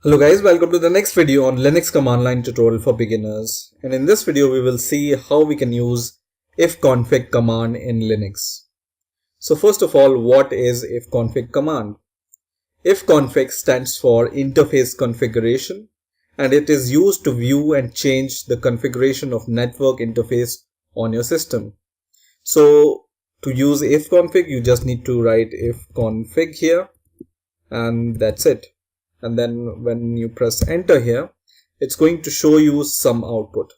Hello guys, welcome to the next video on Linux command line tutorial for beginners. And in this video we will see how we can use ifconfig command in Linux. So first of all, what is ifconfig command? Ifconfig stands for interface configuration, and it is used to view and change the configuration of network interface on your system. So to use ifconfig, you just need to write ifconfig here, and that's it. And then when you press enter here, it's going to show you some output.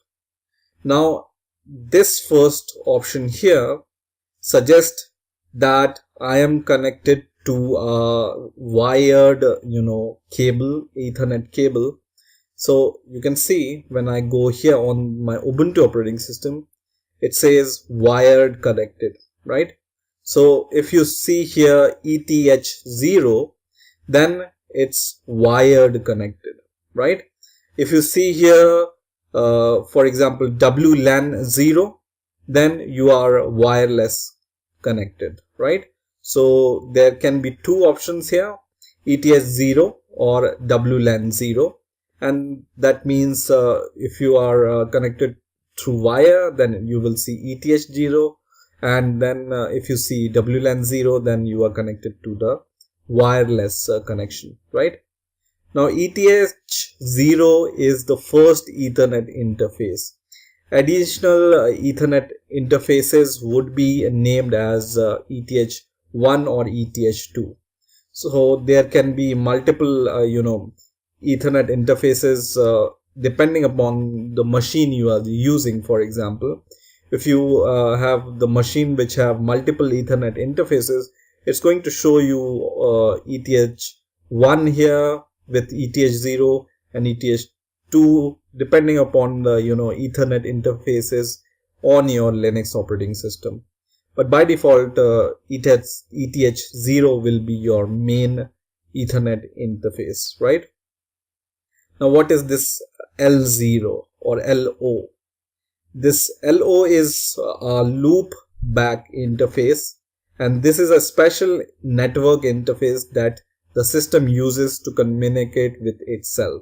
Now this first option here suggests that I am connected to a wired cable, Ethernet cable. So you can see when I go here on my Ubuntu operating system, it says wired connected, right? So if you see here ETH0, then it's wired connected, right? If you see here for example WLAN 0, then you are wireless connected, right? So there can be two options here, ETH0 or WLAN 0, and that means if you are connected through wire, then you will see ETH0, and then if you see WLAN 0, then you are connected to the wireless connection, right? Now ETH0 is the first Ethernet interface. Additional Ethernet interfaces would be named as ETH1 or ETH2. So there can be multiple Ethernet interfaces depending upon the machine you are using. For example, if you have the machine which have multiple Ethernet interfaces, it's going to show you ETH1 here with ETH0 and ETH2 depending upon the Ethernet interfaces on your Linux operating system. But by default ETH0 will be your main Ethernet interface, right? Now what is this L0 or LO? This LO is a loop back interface, and this is a special network interface that the system uses to communicate with itself.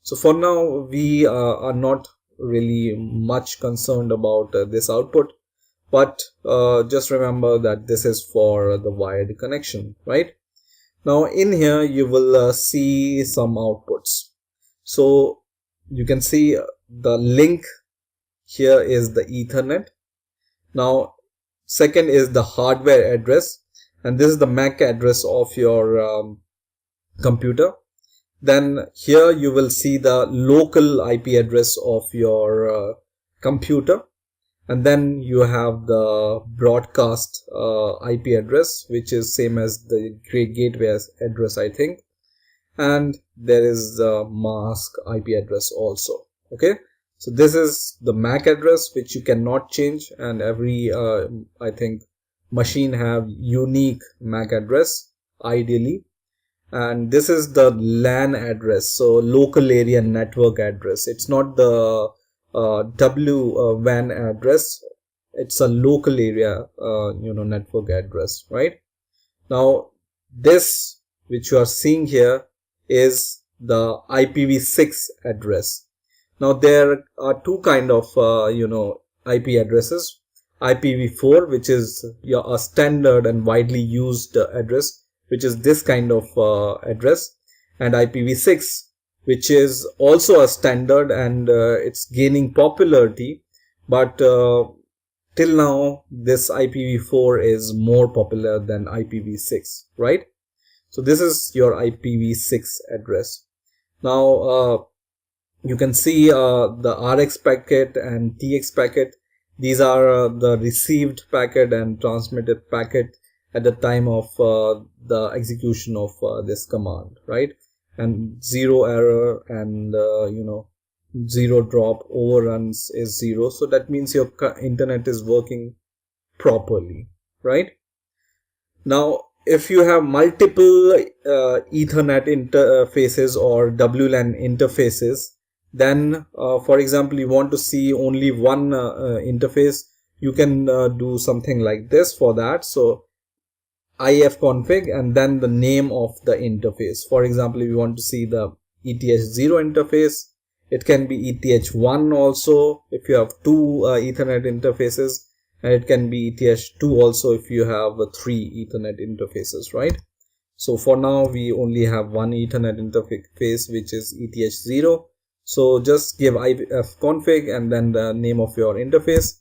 So for now we are not really much concerned about this output, but just remember that this is for the wired connection, right? Now in here you will see some outputs. So you can see the link here is the Ethernet. Now second is the hardware address, and this is the MAC address of your computer. Then here you will see the local IP address of your computer, and then you have the broadcast IP address, which is same as the gateway address, I think, and there is the mask IP address also. Okay, so this is the MAC address which you cannot change, and every I think machine have unique MAC address ideally. And this is the LAN address, so local area network address. It's not the WAN address, it's a local area network address, right? Now this which you are seeing here is the IPv6 address. Now there are two kind of IP addresses. IPv4, which is a standard and widely used address, which is this kind of address, and IPv6, which is also a standard, and it's gaining popularity, but till now this IPv4 is more popular than IPv6, right? So this is your IPv6 address. Now you can see the RX packet and TX packet. These are the received packet and transmitted packet at the time of the execution of this command, right? And zero error and zero drop, overruns is 0, so that means your internet is working properly, right? Now if you have multiple Ethernet interfaces or WLAN interfaces, then for example you want to see only one interface, you can do something like this for that. So ifconfig and then the name of the interface. For example, if you want to see the ETH0 interface. It can be ETH1 also if you have two Ethernet interfaces, and it can be ETH2 also if you have three Ethernet interfaces, right? So for now we only have one Ethernet interface, which is ETH0. So just give ifconfig and then the name of your interface,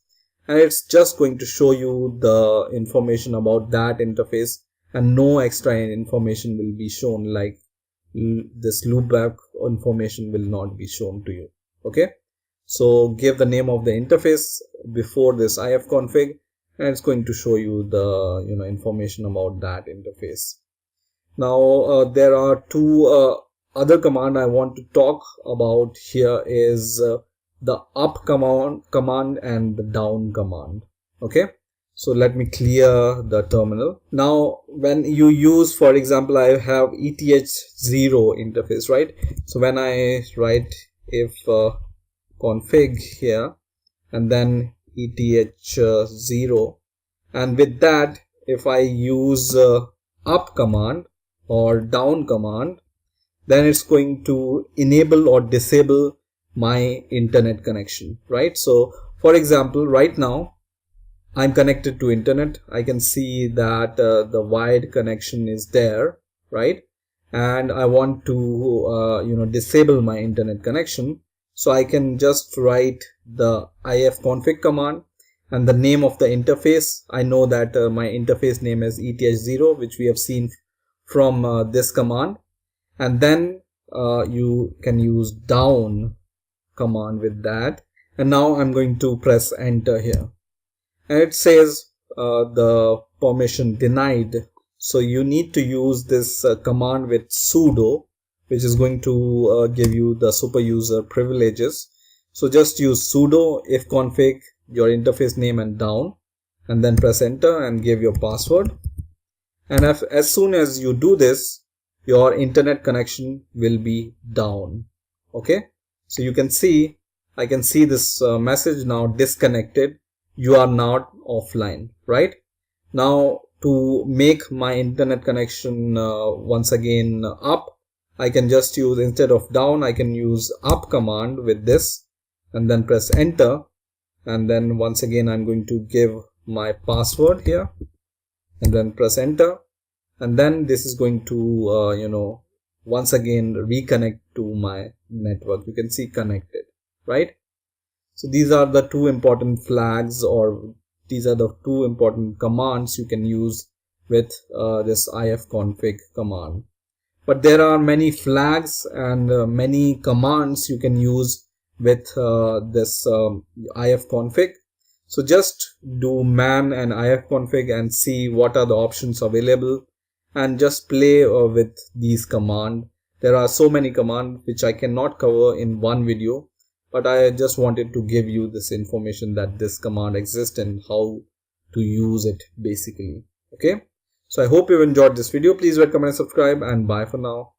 and it's just going to show you the information about that interface, and no extra information will be shown, like this loopback information will not be shown to you. Okay, so give the name of the interface before this ifconfig, and it's going to show you the information about that interface. Now there are two other command I want to talk about here is the up command and the down command. Okay, so let me clear the terminal. Now when you use, for example, I have ETH0 interface, right? So when I write if config here and then ETH0, and with that if I use up command or down command, then it's going to enable or disable my internet connection, right? So for example, right now I'm connected to internet. I can see that the wired connection is there, right? And I want to disable my internet connection. So I can just write the ifconfig command and the name of the interface. I know that my interface name is ETH0, which we have seen from this command. And then you can use down command with that. And now I'm going to press enter here, and it says the permission denied. So you need to use this command with sudo, which is going to give you the super user privileges. So just use sudo ifconfig, your interface name and down, and then press enter and give your password. And as soon as you do this, your internet connection will be down. Okay, so you can see, I can see this message now, disconnected. You are not offline, right? Now to make my internet connection once again up, I can just use, instead of down, I can use up command with this and then press enter. And then once again I'm going to give my password here and then press enter. And then this is going to once again reconnect to my network. You can see connected, right? So these are the two important flags, or these are the two important commands you can use with this ifconfig command. But there are many flags and many commands you can use with this ifconfig. So just do man and ifconfig and see what are the options available, and just play with these commands. There are so many commands which I cannot cover in one video, but I just wanted to give you this information that this command exists and how to use it basically. Okay, so I hope you enjoyed this video. Please rate, comment and subscribe, and bye for now.